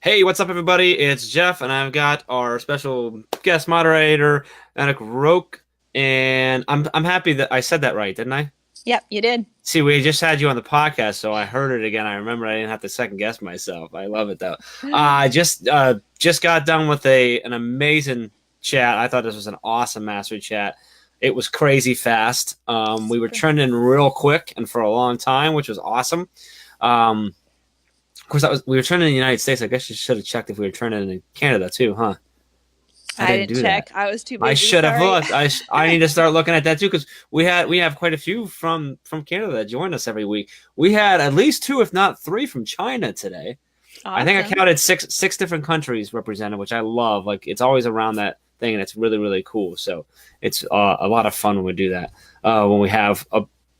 Hey, what's up, everybody? It's Jeff, and I've got our special guest moderator, Annick Rauch, and I'm happy that I said that right, didn't I? Yep, you did. See, we just had you on the podcast, so I heard it again. I remember I didn't have to second guess myself. I love it though. I just got done with a an amazing chat. I thought this was an awesome mastery chat. It was crazy fast. We were trending real quick and for a long time, which was awesome. Of course, we were trending in the United States. I guess you should have checked if we were trending in Canada too, huh? I I didn't didn't do that. check. I was too I busy. should have Sorry. looked. I need to start looking at that too because we have quite a few from Canada that join us every week. We had at least two, if not three, from China today. I think I Awesome. counted six different countries represented, which I love. Like it's always around that thing, and it's really cool. So it's a lot of fun when we do that. When we have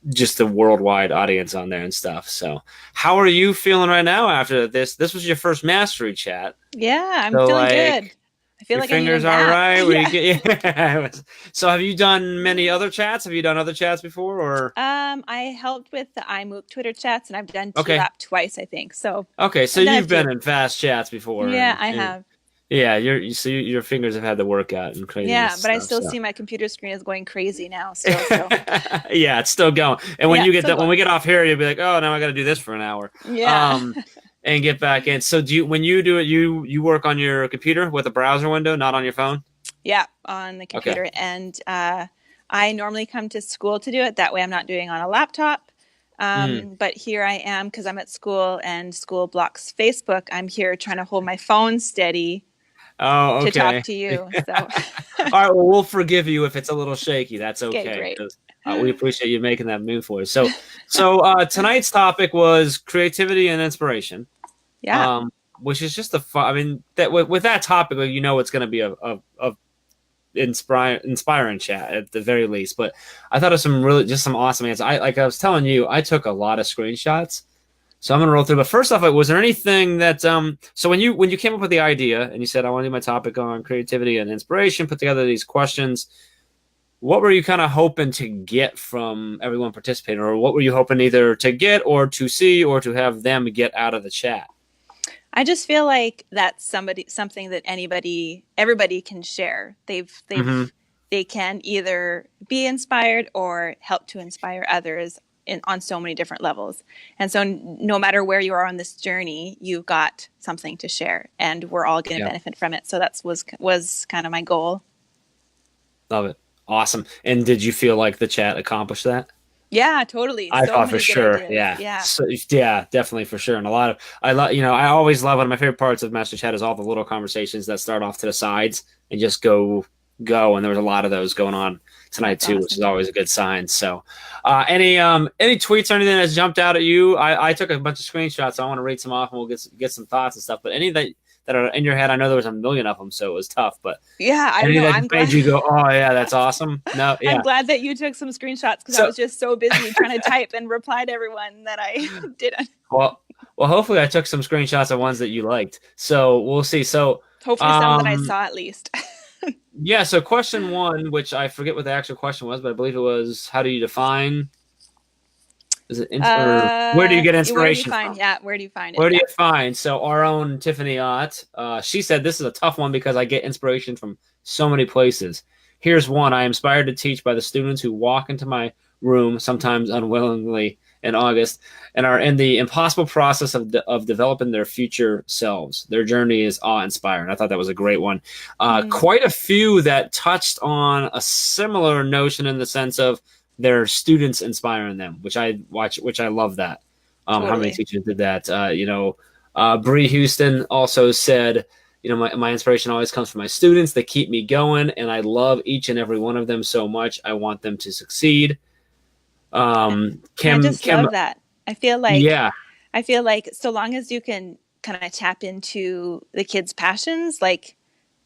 just a worldwide audience on there and stuff. So how are you feeling right now after this? This was your first mastery chat. Yeah, I'm So feeling good. like I feel your like I need a fingers are nap. right. We Yeah. get yeah. So have you done many other chats? Have you done other chats before or I helped with the iMOOC Twitter chats, and I've done okay. TLAP twice, I think. So Okay, so I've done a you've few. been in fast chats before Yeah, and, I and have. yeah, your fingers have had the workout and Yeah, craziness but I stuff. still So see my computer screen is going crazy now still. So yeah, it's still going. And when yeah, you get still that, when we going. get off here, you'll be like, oh, now I got to do this for an hour, Yeah. um, and get back in. So do you, when you do it, you work on your computer with a browser window, not on your phone? Yeah, on the Okay. computer. And I normally come to school to do it. That way I'm not doing it on a laptop. Mm. But here I am because I'm at school and school blocks Facebook. I'm here trying to hold my phone steady Oh, to talk okay. to you. So, All right. Well, we'll forgive you if it's a little shaky. That's okay, okay great. because we appreciate you making that move for us. So tonight's topic was creativity and inspiration. Yeah. um, which is just a fun. I mean, that with that topic, you know, it's going to be a inspiring chat at the very least. But I thought of some awesome answers. I was telling you, I took a lot of screenshots, so I'm going to roll through. But first off, was there anything that so when you came up with the idea and you said I want to do my topic on creativity and inspiration, put together these questions. What were you kind of hoping to get from everyone participating, or what were you hoping either to get or to see or to have them get out of the chat? I just feel like that's something that everybody can share. Hmm. They can either be inspired or help to inspire others on so many different levels. And so no matter where you are on this journey, you've got something to share and we're all going to Yeah. benefit from it. So was kind of my goal. Love it. Awesome. And did you feel like the chat accomplished that? Yeah, totally. I So thought for many good sure. ideas. Yeah. Yeah. So, yeah, definitely for sure. And a lot of I love I always love one of my favorite parts of Master Chat is all the little conversations that start off to the sides and just go. And there was a lot of those going on tonight That's too, which is awesome. always a good sign. So any tweets or anything that's jumped out at you? I took a bunch of screenshots, so I want to read some off and we'll get some thoughts and stuff. But any that are in your head, I know there was a million of them, so it was tough. But Yeah, I don't any know. that I'm just made glad. you go, oh yeah, that's awesome. No, I'm yeah. glad that you took some screenshots because I So was just so busy trying to type and reply to everyone that I didn't. well, hopefully I took some screenshots of ones that you liked. So we'll see. So, Hopefully, some that I um, saw at least. yeah. So question one, which I forget what the actual question was, but I believe it was, how do you define? Is it or where do you get Where do you inspiration find? from? Yeah, where do you find it? Where do Yeah. you find? So our own Tiffany Ott, she said this is a tough one because I get inspiration from so many places. Here's one: I am inspired to teach by the students who walk into my room, sometimes unwillingly, in August, and are in the impossible process of developing their future selves. Their journey is awe-inspiring. I thought that was a great one. Mm, Quite a few that touched on a similar notion in the sense of their students inspiring them, which I watch, which I love that. How many totally. teachers did that? Bree Houston also said, my inspiration always comes from my students. They keep me going, and I love each and every one of them so much. I want them to succeed. And I Kim, just Kim, love that. I feel like yeah, I feel like so long as you can kind of tap into the kids' passions, like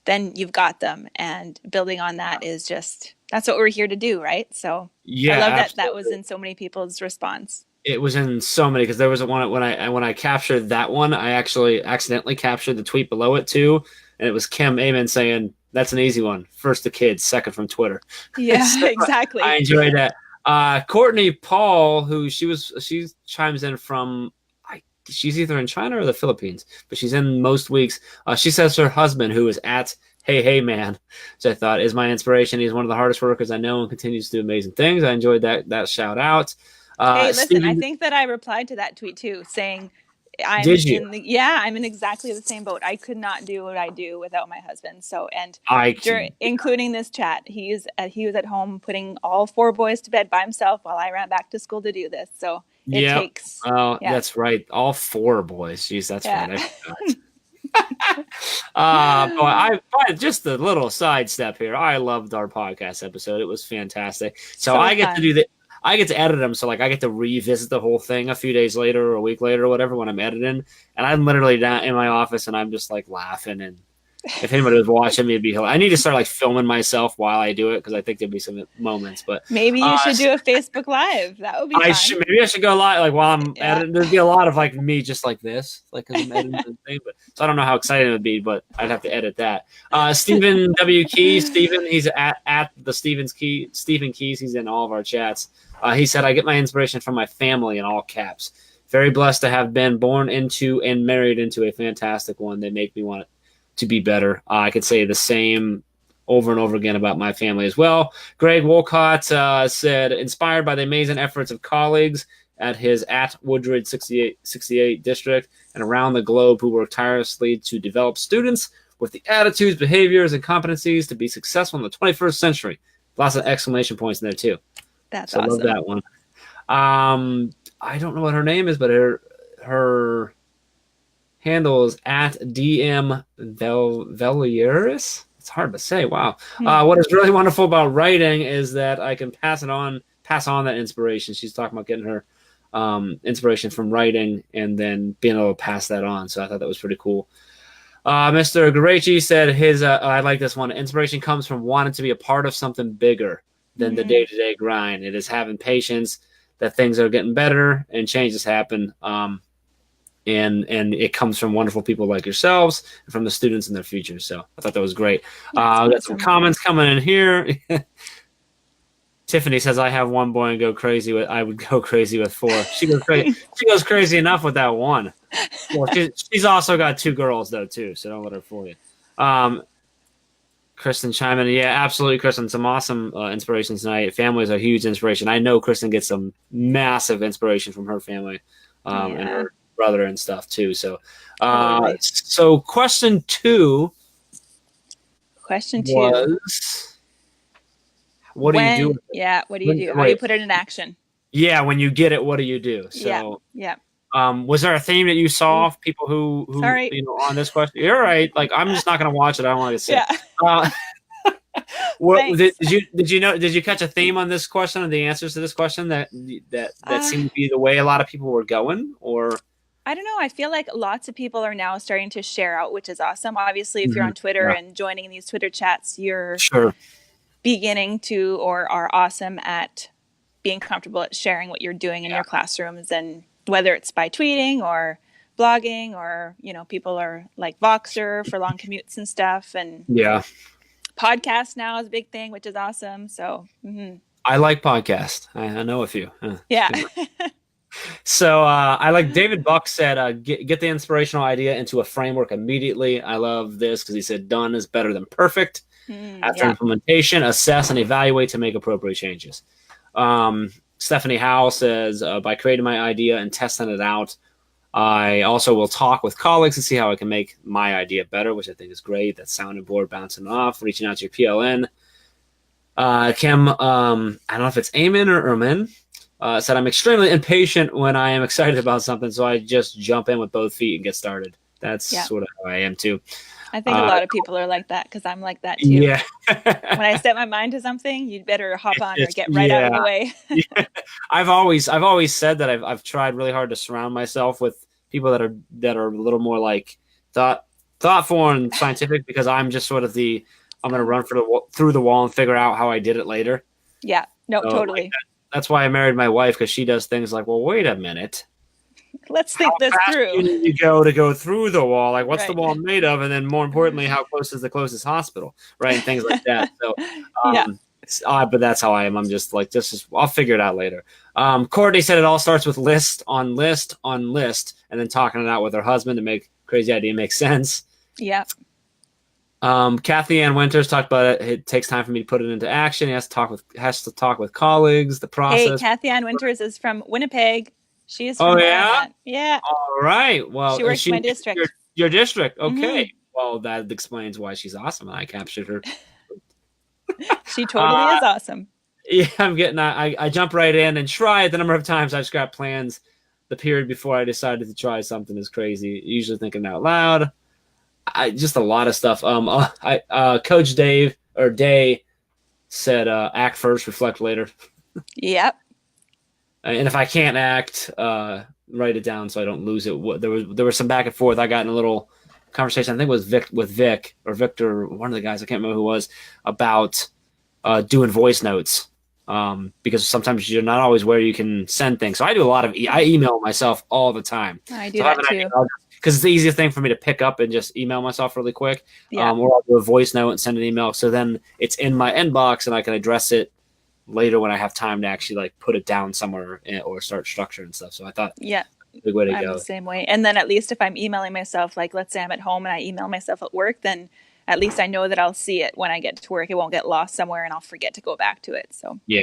then you've got them. And building on that is just that's what we're here to do, right? So I yeah, love that that was absolutely. in so many people's response. It was in so many because there was one when I captured that one, I actually accidentally captured the tweet below it too, and it was Kim Amen saying that's an easy one. First the kids, second from Twitter. Yeah, So I exactly. enjoyed that. Courtney Paul, who she chimes in from, I she's either in China or the Philippines, but she's in most weeks. She says her husband, who is at Hey Man, which I thought is my inspiration. He's one of the hardest workers I know and continues to do amazing things. I enjoyed that shout out. Hey, listen, Stephen, I think that I replied to that tweet too, saying did you? I'm in exactly the same boat. I could not do what I do without my husband. So, and I can. including this chat, he was at home putting all 4 boys to bed by himself while I ran back to school to do this. So it Yep. takes. Oh, Yeah. that's right. All 4 boys. Jeez, that's Yeah. right. But just a little sidestep here. I loved our podcast episode. It was fantastic. So I get fun. to do that. I get to edit them, so like I get to revisit the whole thing a few days later or a week later or whatever when I'm editing, and I'm literally down in my office and I'm just like laughing. And if anybody was watching me, it'd be hilarious. I need to start like filming myself while I do it because I think there'd be some moments. But maybe you should do a Facebook Live. That would be fun. Maybe I should go live like while I'm editing. There'd be a lot of like me just like this, like because I'm editing the thing. But so I don't know how exciting it would be, but I'd have to edit that. Stephen W. Keys, he's at the Stephen Keys. He's in all of our chats. He said, I get my inspiration from my family in all caps. Very blessed to have been born into and married into a fantastic one. They make me want to be better. I could say the same over and over again about my family as well. Greg Wolcott said, inspired by the amazing efforts of colleagues at his Woodridge 68 district and around the globe who work tirelessly to develop students with the attitudes, behaviors, and competencies to be successful in the 21st century. Lots of exclamation points in there, too. That's awesome. I love that one. I don't know what her name is, but her handle is at DM Velieris. It's hard to say. Wow. What is really wonderful about writing is that I can pass on that inspiration. She's talking about getting her inspiration from writing and then being able to pass that on. So I thought that was pretty cool. Mr. Garachi said I like this one. Inspiration comes from wanting to be a part of something bigger than the day-to-day grind. It is having patience that things are getting better and changes happen. And it comes from wonderful people like yourselves and from the students in their future. So I thought that was great. Got some comments coming in here. Tiffany says, I have one boy and I would go crazy with 4. She goes crazy. She goes crazy enough with that one. Well, she's also got 2 girls though too. So don't let her fool you. Kristen chime in. Yeah, absolutely, Kristen. Some awesome inspirations tonight. Family is a huge inspiration. I know Kristen gets some massive inspiration from her family and her brother and stuff too. So, so question 2. Was, what do you do? Yeah, what do you do? How do you put it in action? Yeah, when you get it, what do you do? So, yeah. Was there a theme that you saw? People who on this question? You're right. Like I'm just not going to watch it. I don't want to say. Yeah. Did you catch a theme on this question and the answers to this question that seemed to be the way a lot of people were going? Or I don't know. I feel like lots of people are now starting to share out, which is awesome. Obviously, if you're on Twitter and joining these Twitter chats, you're beginning to or are awesome at being comfortable at sharing what you're doing in your classrooms, and whether it's by tweeting or blogging or, people are like Voxer for long commutes and stuff. And podcast now is a big thing, which is awesome. So I like podcasts. I know a few. Yeah. So I like David Buck said, get the inspirational idea into a framework immediately. I love this because he said done is better than perfect. After implementation, assess and evaluate to make appropriate changes. Stephanie Howell says, by creating my idea and testing it out, I also will talk with colleagues and see how I can make my idea better, which I think is great. That sounding board bouncing off, reaching out to your PLN. Kim, I don't know if it's Amen or Ermin, said, I'm extremely impatient when I am excited about something, so I just jump in with both feet and get started. That's sort of how I am, too. I think a lot of people are like that because I'm like that, too. Yeah. When I set my mind to something, you'd better hop on or get right out of the way. I've always said that I've tried really hard to surround myself with people that are a little more like thoughtful and scientific, because I'm just sort of I'm going to run through the wall and figure out how I did it later. Yeah, no, totally. Like that's why I married my wife, because she does things like, well, wait a minute. Let's think this through. You need to go through the wall. Like, what's the wall made of? And then more importantly, how close is the closest hospital? Right. And things like that. So, It's odd, but that's how I am. I'm just like, I'll figure it out later. Courtney said it all starts with list on list on list, and then talking it out with her husband to make crazy idea make sense. Yep. Kathy Ann Winters talked about it. It takes time for me to put it into action. He has to talk with colleagues, the Hey, process. Kathy Ann Winters is from Winnipeg. She is Oh from where I'm yeah? at. Yeah. All right. Well, She is works she my your, district. your district? Okay. Mm-hmm. Well, that explains why she's awesome and I captured her. She totally Uh, is awesome. yeah, I jump right in and try it the number of times I've scrapped plans the period before I decided to try something is crazy. Usually thinking out loud. Just a lot of stuff. Coach Dave or Day said, act first, reflect later. Yep. And if I can't act, write it down so I don't lose it. There was some back and forth. I got in a little conversation. I think it was Vic or Victor, one of the guys. I can't remember who it was, about doing voice notes. Because sometimes you're not always where you can send things. So I do a lot of I email myself all the time. I do that too. Because it's the easiest thing for me to pick up and just email myself really quick. Yeah. Or I'll do a voice note and send an email. So then it's in my inbox and I can address it later when I have time to actually like put it down somewhere or start structure and stuff. So I thought, Yeah. a good way to I'm go. the same way. And then at least if I'm emailing myself, like let's say I'm at home and I email myself at work, then at least I know that I'll see it when I get to work. It won't get lost somewhere and I'll forget to go back to it. So Yeah.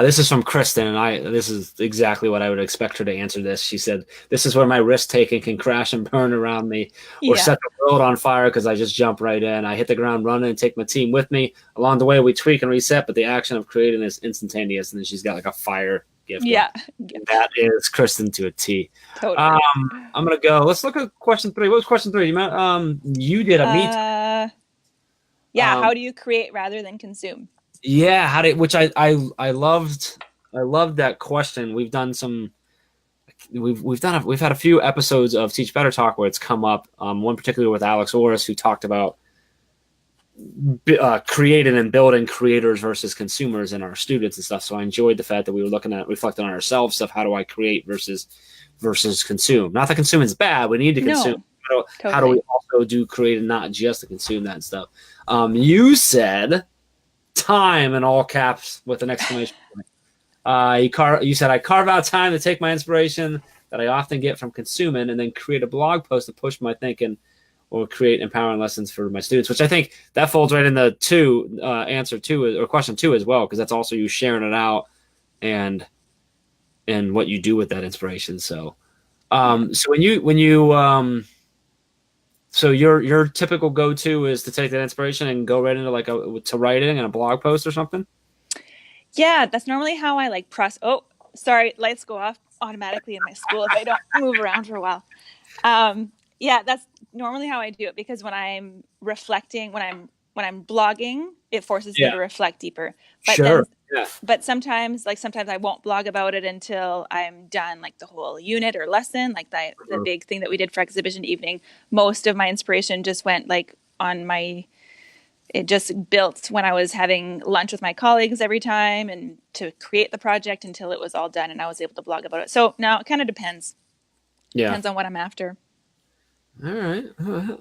This is from Kristen, and this is exactly what I would expect her to answer this. She said, "This is where my risk-taking can crash and burn around me or set the world on fire because I just jump right in. I hit the ground running and take my team with me. Along the way, we tweak and reset, but the action of creating is instantaneous." And then she's got like a fire gift. Yeah. That is Kristen to a T. Totally. I'm going to go. Let's look at question 3. What was question 3? You did a meet. Yeah. How do you create rather than consume? Yeah, which I loved that question. We've had a few episodes of Teach Better Talk where it's come up. One particular with Alex Orris, who talked about creating and building creators versus consumers and our students and stuff. So I enjoyed the fact that we were reflecting on ourselves stuff. How do I create versus consume? Not that consuming is bad. We need to consume. No, how do we also do create and not just to consume that stuff? You said time in all caps with an exclamation point. You said I carve out time to take my inspiration that I often get from consuming and then create a blog post to push my thinking or create empowering lessons for my students, which I think that folds right in the answer 2 or question 2 as well, because that's also you sharing it out and what you do with that inspiration. So so your typical go-to is to take that inspiration and go right into to writing and a blog post or something? Yeah, that's normally how I like process. Oh, sorry, lights go off automatically in my school if I don't move around for a while. Yeah, that's normally how I do it, because when I'm reflecting, when I'm blogging, it forces me to reflect deeper. But sure. But sometimes I won't blog about it until I'm done, like the whole unit or lesson, like the big thing that we did for exhibition evening. Most of my inspiration just went it just built when I was having lunch with my colleagues every time and to create the project until it was all done and I was able to blog about it. So now it kind of depends. Yeah. Depends on what I'm after. All right.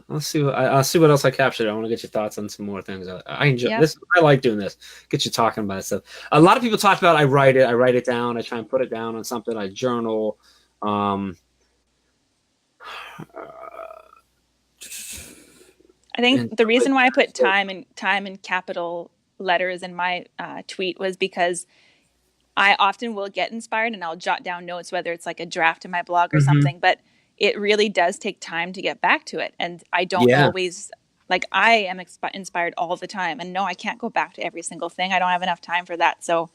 I'll see what else I captured. I want to get your thoughts on some more things. I enjoy this. I like doing this. Get you talking about stuff. A lot of people talk about I write it down. I try and put it down on something. I journal. I think the reason why I put time in capital letters in my tweet was because I often will get inspired and I'll jot down notes, whether it's like a draft in my blog or something, but it really does take time to get back to it. And I don't always, I am inspired all the time. And no, I can't go back to every single thing. I don't have enough time for that. So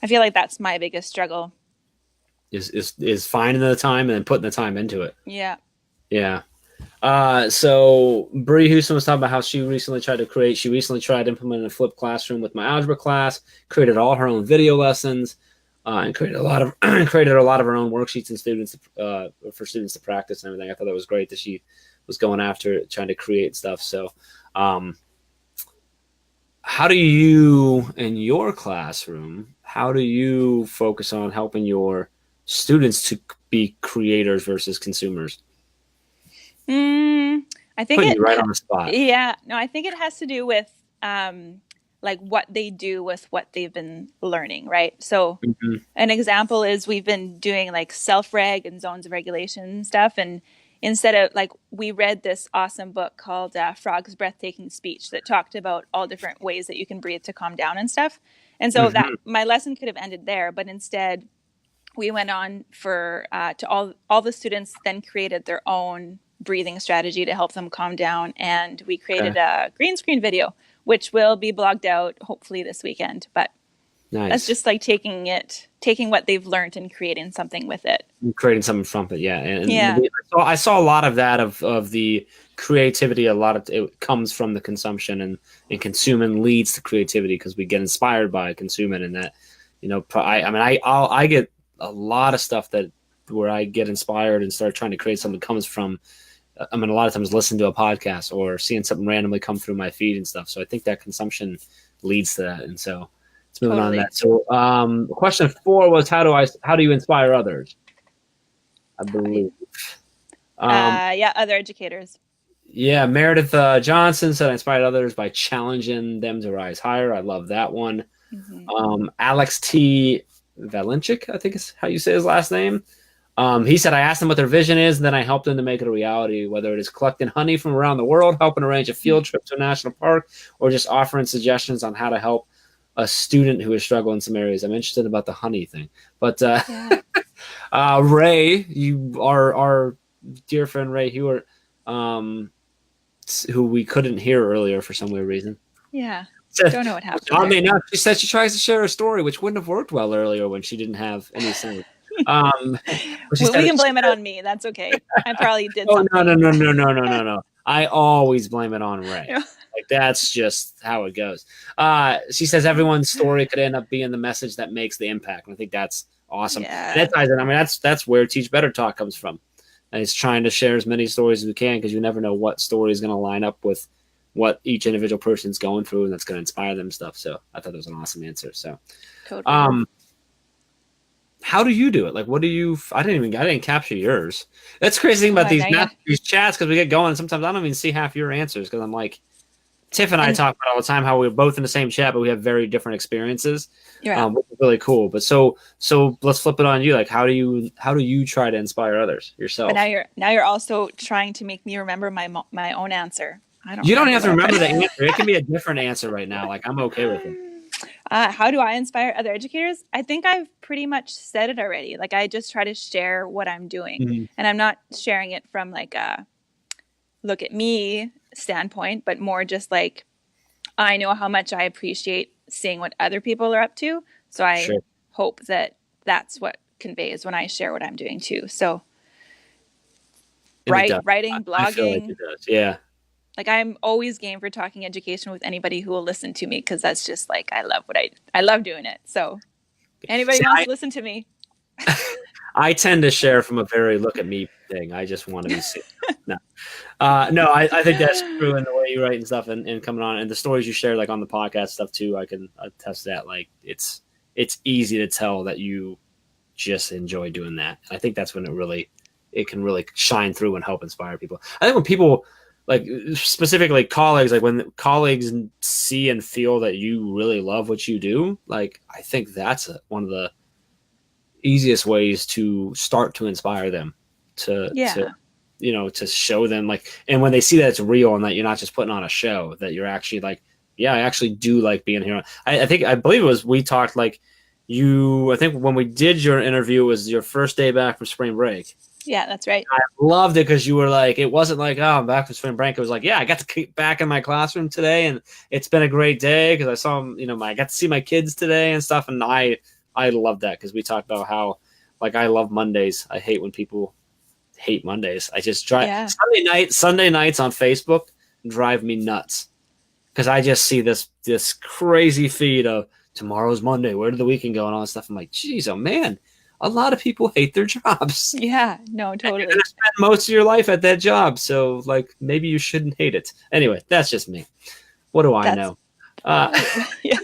I feel like that's my biggest struggle. Is finding the time and then putting the time into it. Yeah. Yeah. So Bree Houston was talking about how she recently tried implementing a flipped classroom with my algebra class, created all her own video lessons, and created a lot of her own worksheets and for students to practice and everything. I thought that was great that she was going after it, trying to create stuff. So, how do you, in your classroom, focus on helping your students to be creators versus consumers? I think putting you right on the spot. Yeah, no, I think it has to do with like what they do with what they've been learning, right? So Mm-hmm. an example is we've been doing like self-reg and zones of regulation stuff. And instead of like, we read this awesome book called Frog's Breathtaking Speech that talked about all different ways that you can breathe to calm down and stuff. And so that my lesson could have ended there, but instead we went on for to all the students then created their own breathing strategy to help them calm down, and we created a green screen video which will be blogged out hopefully this weekend. But that's just like taking what they've learned and creating something with it, creating something from it. Yeah. And I saw a lot of that of the creativity. A lot of it comes from the consumption, and consuming leads to creativity because we get inspired by consuming. And that, I get a lot of stuff that where I get inspired and start trying to create something comes from, a lot of times listening to a podcast or seeing something randomly come through my feed and stuff. So I think that consumption leads to that. And so let's move on to that. So question 4 was, how do you inspire others? I believe. Other educators. Yeah, Meredith Johnson said I inspired others by challenging them to rise higher. I love that one. Mm-hmm. Alex T. Valenchik, I think is how you say his last name. He said, I asked them what their vision is, and then I helped them to make it a reality, whether it is collecting honey from around the world, helping arrange a field trip to a national park, or just offering suggestions on how to help a student who is struggling in some areas. I'm interested about the honey thing. But Ray, our dear friend Ray Hewitt, who we couldn't hear earlier for some weird reason. Yeah. Don't know what happened. She said she tries to share a story, which wouldn't have worked well earlier when she didn't have any sound. We can blame it on me. That's okay. I probably did something. No. I always blame it on Ray. Like, that's just how it goes. She says everyone's story could end up being the message that makes the impact. And I think that's awesome. Yeah. That ties in. That's where Teach Better Talk comes from. And it's trying to share as many stories as we can, because you never know what story is going to line up with what each individual person's going through, and that's going to inspire them and stuff. So I thought that was an awesome answer. So, totally. How do you do it? Like, what do you? I didn't capture yours. That's the crazy thing about these chats, because we get going. Sometimes I don't even see half your answers, because I'm like, Tiff and I talk about all the time how we're both in the same chat, but we have very different experiences. Right. Which is really cool. But so let's flip it on you. Like, how do you try to inspire others yourself? But now you're also trying to make me remember my own answer. You don't have to remember the answer. It can be a different answer right now. Like, I'm okay with it. How do I inspire other educators? I think I've pretty much said it already. Like, I just try to share what I'm doing, and I'm not sharing it from like a look at me standpoint, but more just like, I know how much I appreciate seeing what other people are up to. So I hope that that's what conveys when I share what I'm doing too. So writing, blogging. I feel like it does. Yeah. Like, I'm always game for talking education with anybody who will listen to me, because that's just like, I love doing it. So anybody wants to listen to me. I tend to share from a very look at me thing. I just want to be seen. No, I think that's true in the way you write and stuff, and coming on, and the stories you share, like on the podcast stuff too. I can attest that. Like, it's easy to tell that you just enjoy doing that. I think that's when it can really shine through and help inspire people. I think when people, like specifically colleagues, like when colleagues see and feel that you really love what you do, like, I think that's one of the easiest ways to start to inspire them to show them, like, and when they see that it's real and that you're not just putting on a show, that you're actually like, yeah, I actually do like being here. I believe it was, we talked like I think when we did your interview, it was your first day back from spring break. Yeah, that's right. I loved it, because you were like, it wasn't like, oh, I'm back from spring break. It was like, yeah, I got to keep back in my classroom today, and it's been a great day because I saw them, I got to see my kids today and stuff. And I love that, because we talked about how, like, I love Mondays. I hate when people hate Mondays. I just drive Sunday nights on Facebook drive me nuts, because I just see this crazy feed of tomorrow's Monday, where did the weekend go, and all that stuff. I'm like, geez, oh man, a lot of people hate their jobs. Yeah, no, totally. You're gonna spend most of your life at that job, so like, maybe you shouldn't hate it. Anyway, that's just me. What do I know? Yeah.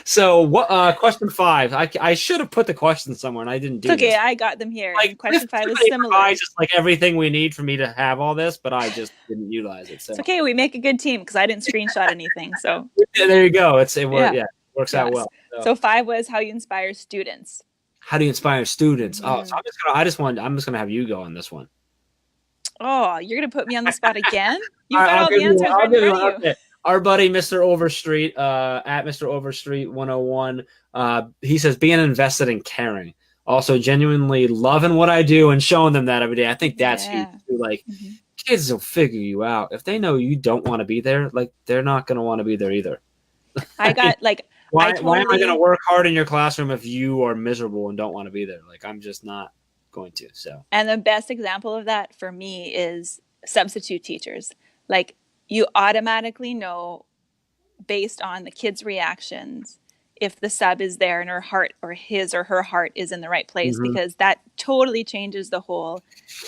So what? Question 5. I should have put the question somewhere, and I didn't It's do okay. this. I got them here. Like And question 5 is Tiffany similar. provides us like everything we need for me to have all this, but I just didn't utilize it. It's So okay. We make a good team because I didn't screenshot anything. So yeah, there you go. yeah, Yeah, it works out yes. well. So So 5 was how you inspire students. how do you inspire students? Oh, so Hmm. I'm just gonna have you go on this one. Oh, you're gonna put me on the spot again? All You've right, got all the answers I'll right in give you front of one. you. Okay. Our buddy, Mr. Overstreet, at Mr. Overstreet 101, he says, being invested in caring. Also, genuinely loving what I do and showing them that every day. I think that's huge Yeah. too. Like, Hmm. kids will figure you out. If they know you don't want to be there, like, they're not going to want to be there either. I got like I Why am I going to totally work hard in your classroom if you are miserable and don't want to be there? Like, I'm just not going to. So, and the best example of that for me is substitute teachers. Like you automatically know based on the kids' reactions if the sub is there and her heart or his or her heart is in the right place mhm. because that totally changes the whole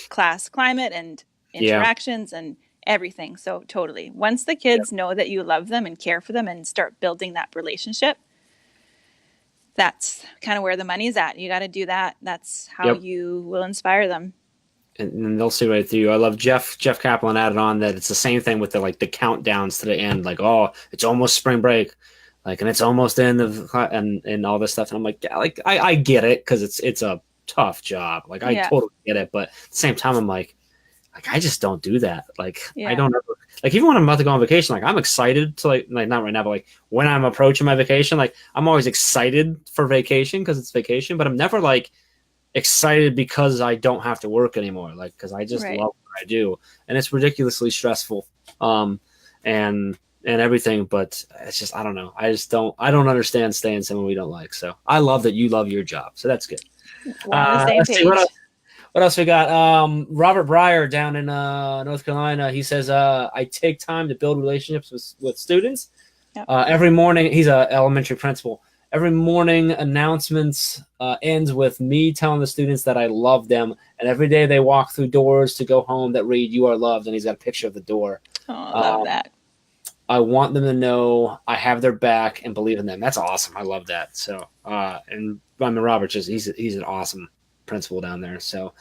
class climate and Yeah. interactions and everything. So totally. Once the kids know that you love them and care for them and start building that relationship, that's kind of where the money's at. You got to do that. That's how Yep. you will inspire them. And they'll see right through you. I love Jeff Kaplan added on that it's the same thing with the countdowns to the end. Like, oh, it's almost spring break, like, and it's almost the end of and all this stuff. And I'm like, yeah, like I get it because it's a tough job. Like I Yeah. totally get it, but at the same time, I'm like I just don't do that. Like I Yeah. don't ever like even when I'm about to go on vacation, like I'm excited to like not right now, but like when I'm approaching my vacation, like I'm always excited for vacation because it's vacation, but I'm never like excited because I don't have to work anymore. Like, because I just Right. love what I do, and it's ridiculously stressful, and everything. But it's just I don't know. I don't understand staying somewhere we don't like. So I love that you love your job. So that's good. We're on the same Let's see what page. else. What else we got? Robert Breyer down in North Carolina. He says, "I take time to build relationships with students. Yep. Every morning, he's an elementary principal. Every morning, announcements ends with me telling the students that I love them, and every day they walk through doors to go home that read "You are loved," and he's got a picture of the door. Oh, I love that. I want them to know I have their back and believe in them. That's awesome. I love that. So, and I mean, Robert's he's an awesome principal down there. So,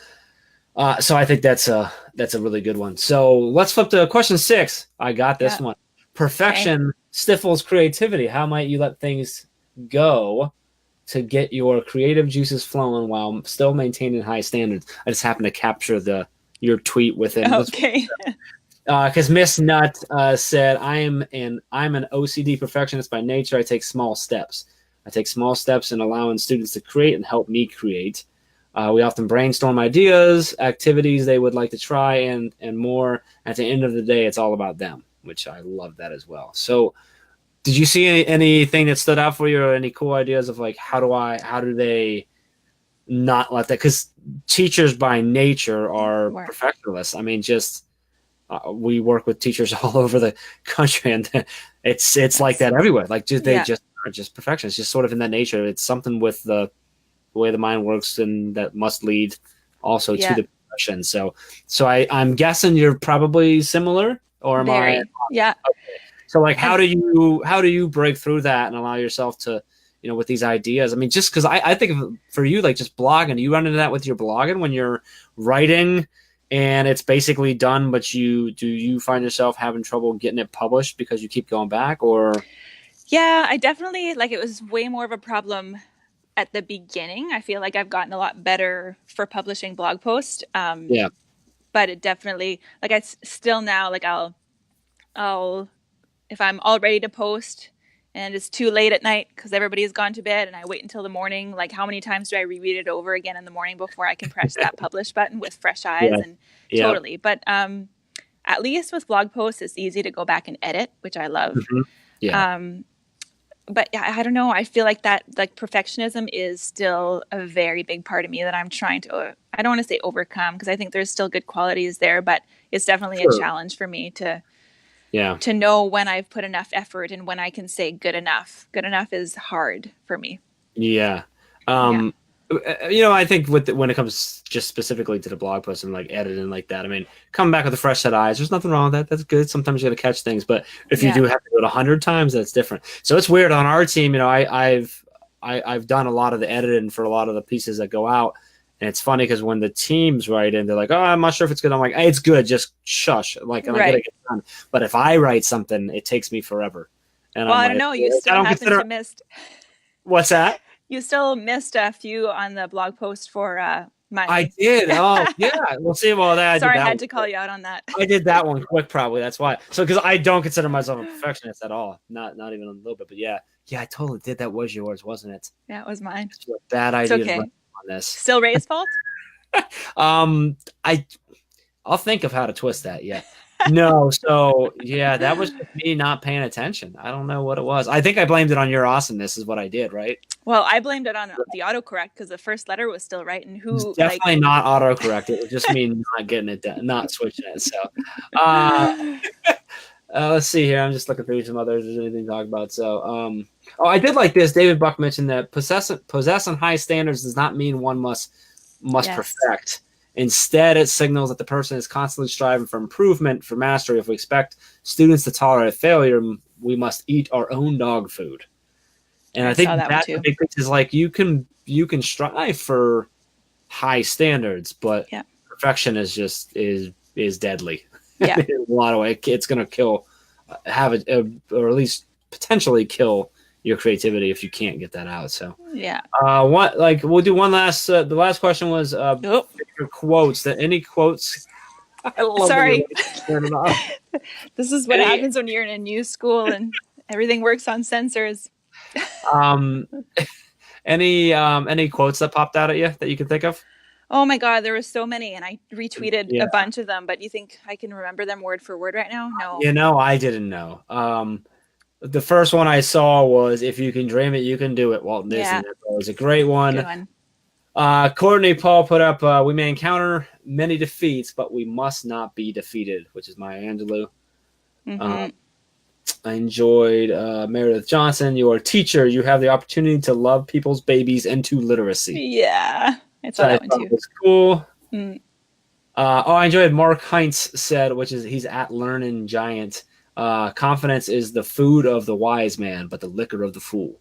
so I think that's a really good one. So let's flip to question 6. I got this Yeah. one. Perfection stifles creativity. How might you let things go to get your creative juices flowing while still maintaining high standards? I just happened to capture your tweet within. Okay. Because Miss Nut said, I'm an OCD perfectionist by nature. I take small steps. I take small steps in allowing students to create and help me create. We often brainstorm ideas, activities they would like to try, and more. At the end of the day, it's all about them, which I love that as well. So, did you see anything that stood out for you, or any cool ideas of like how do they not let that? Because teachers by nature are Work. perfectionists. I mean, just we work with teachers all over the country, and it's like that everywhere. Like they Yeah. just are just perfectionists, just sort of in that nature. It's something with the way the mind works, and that must lead also to Yeah. the profession. So I'm guessing you're probably similar, or am I? Very. Yeah. So like, how do you break through that and allow yourself to, with these ideas? I mean, just because I think of, for you, like just blogging, you run into that with your blogging when you're writing and it's basically done, but do you find yourself having trouble getting it published because you keep going back, or? Yeah, I definitely like it was way more of a problem at the beginning. I feel like I've gotten a lot better for publishing blog posts. Yeah. But it definitely like still now like I'll if I'm all ready to post and it's too late at night because everybody's gone to bed and I wait until the morning, like how many times do I reread it over again in the morning before I can press that publish button with fresh eyes? Yeah. And Yeah. totally. But at least with blog posts, it's easy to go back and edit, which I love. Mhm. Yeah. But I don't know. I feel like that like perfectionism is still a very big part of me that I'm trying to. I don't want to say overcome because I think there's still good qualities there, but it's definitely a Sure. challenge for me to Yeah. know when I've put enough effort and when I can say good enough. Good enough is hard for me. Yeah. Yeah. I think when it comes just specifically to the blog post and like editing like that, I mean, coming back with a fresh set of eyes, there's nothing wrong with that. That's good. Sometimes you got to catch things, but if you do have to do it 100 times, that's different. So it's weird on our team. I've done a lot of the editing for a lot of the pieces that go out, and it's funny because when the teams write in, they're like, "Oh, I'm not sure if it's good." I'm like, "Hey, it's good. Just shush." Like, and I gotta get it done. But if I write something, it takes me forever. And well, I don't know. You still happen to missed. What's that? You still missed a few on the blog post for money. I did. Oh, yeah. We'll see about that. Sorry, I had to call you out on that. I did that one quick, probably. That's why. So, because I don't consider myself a perfectionist at all. Not even a little bit. But yeah, I totally did. That was yours, wasn't it? Yeah, it was mine. It's a bad idea okay. on this. Still Ray's fault? I'll think of how to twist that. Yeah. No, so yeah, that was just me not paying attention. I don't know what it was. I think I blamed it on your awesomeness is what I did, right? Well, I blamed it on the autocorrect because the first letter was still right, and who definitely not autocorrect. It was just me not getting it done, not switching it. So, let's see here. I'm just looking through some others. If there's anything to talk about. So, I did like this. David Buck mentioned that possessing high standards does not mean one must perfect. Instead, it signals that the person is constantly striving for improvement, for mastery. If we expect students to tolerate failure, we must eat our own dog food. And I think that big piece is like you can strive for high standards, but perfection is just is deadly. Yeah, in a lot of ways, it's going to kill, or at least potentially kill your creativity if you can't get that out. So we'll do one last. The last question was your quotes. Any quotes? I love Sorry, this is what happens when you're in a new school and everything works on sensors. Any quotes that popped out at you that you can think of? Oh my God, there were so many, and I retweeted a bunch of them. But you think I can remember them word for word right now? No. I didn't know. The first one I saw was, "If you can dream it, you can do it." Walt Disney. That was a great one. Good one. Courtney Paul put up, "We may encounter many defeats, but we must not be defeated," which is Maya Angelou. Mm-hmm. I enjoyed Meredith Johnson. "You are a teacher. You have the opportunity to love people's babies into literacy." Yeah, I saw that one too. It was cool. I enjoyed Mark Heinz said, which is he's at Learning Giant. "Confidence is the food of the wise man, but the liquor of the fool."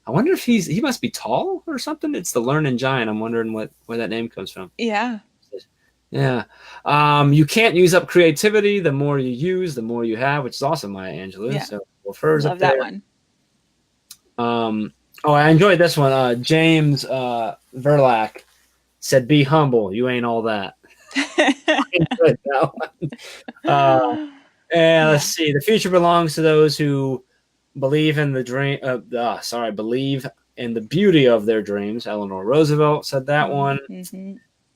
I wonder if he must be tall or something. It's the Learning Giant. I'm wondering where that name comes from. Yeah. Yeah. "You can't use up creativity. The more you use, the more you have," which is awesome, Maya Angelou. Yeah. So hers love up there. That one. I enjoyed this one. James Verlack said, "Be humble. You ain't all that." I enjoyed that one. And let's see. "The future belongs to those who believe in the dream. Believe in the beauty of their dreams." Eleanor Roosevelt said that one. Mm-hmm.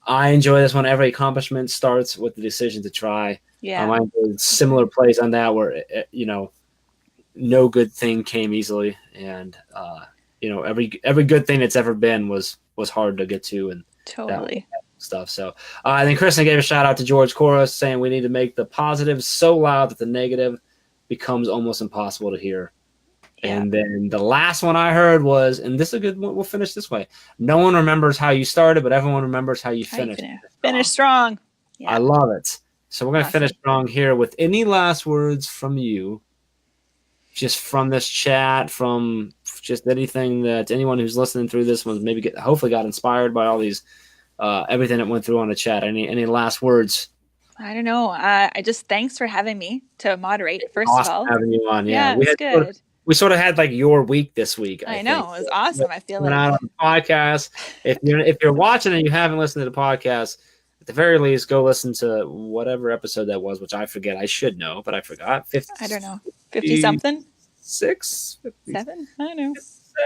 I enjoy this one. "Every accomplishment starts with the decision to try." Yeah. I enjoyed similar plays on that where no good thing came easily, and every good thing that's ever been was hard to get to, and totally. Stuff. So I think Kristen gave a shout out to George Koros saying, "We need to make the positive so loud that the negative becomes almost impossible to hear." Yeah. And then the last one I heard was, and this is a good one, we'll finish this way: "No one remembers how you started, but everyone remembers how you finished." Finish strong. Yeah. I love it. So we're going to finish strong here with any last words from you, just from this chat, from just anything that anyone who's listening through this one maybe hopefully got inspired by all these everything that went through on the chat. Any last words? I don't know. I just thanks for having me to moderate. First of all, having you on. Yeah, it was good. We sort of had like your week this week. I know. It was awesome. I feel like out on the podcast. If you're watching and you haven't listened to the podcast, at the very least, go listen to whatever episode that was, which I forget. I should know, but I forgot. I don't know. 50 something. 6, 7. I don't know.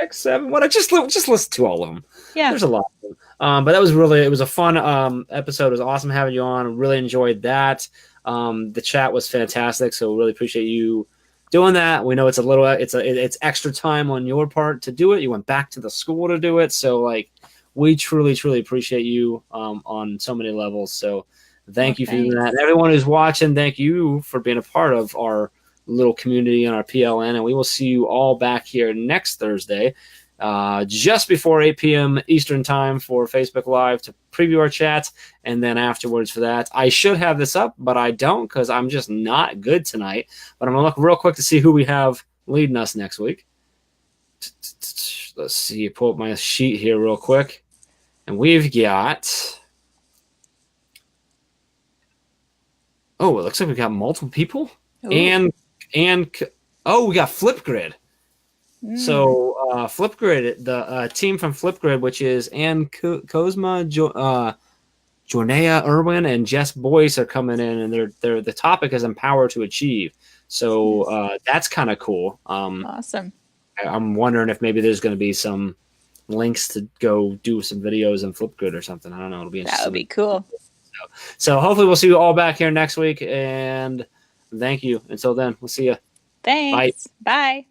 6, 7. What? Just listen to all of them. Yeah, there's a lot of them. But it was a fun episode. It was awesome having you on. Really enjoyed that. The chat was fantastic. So really appreciate you doing that. We know it's extra time on your part to do it. You went back to the school to do it. So like we truly, truly appreciate you on so many levels. So thank you for doing that. And everyone who's watching, thank you for being a part of our little community and our PLN. And we will see you all back here next Thursday. just before 8 p.m. Eastern time for Facebook Live to preview our chat, and then afterwards for that. I should have this up, but I don't because I'm just not good tonight. But I'm going to look real quick to see who we have leading us next week. Let's see, pull up my sheet here real quick. And we've got... Oh, it looks like we got multiple people. Ooh. And oh, we got Flipgrid. So Flipgrid, the team from Flipgrid, which is Ann Kozma, Jornea Irwin, and Jess Boyce are coming in, and they're the topic is Empower to Achieve. So that's kind of cool. Awesome. I'm wondering if maybe there's going to be some links to go do some videos in Flipgrid or something. I don't know. It'll be interesting. That would be cool. So hopefully we'll see you all back here next week, and thank you. Until then, we'll see you. Thanks. Bye.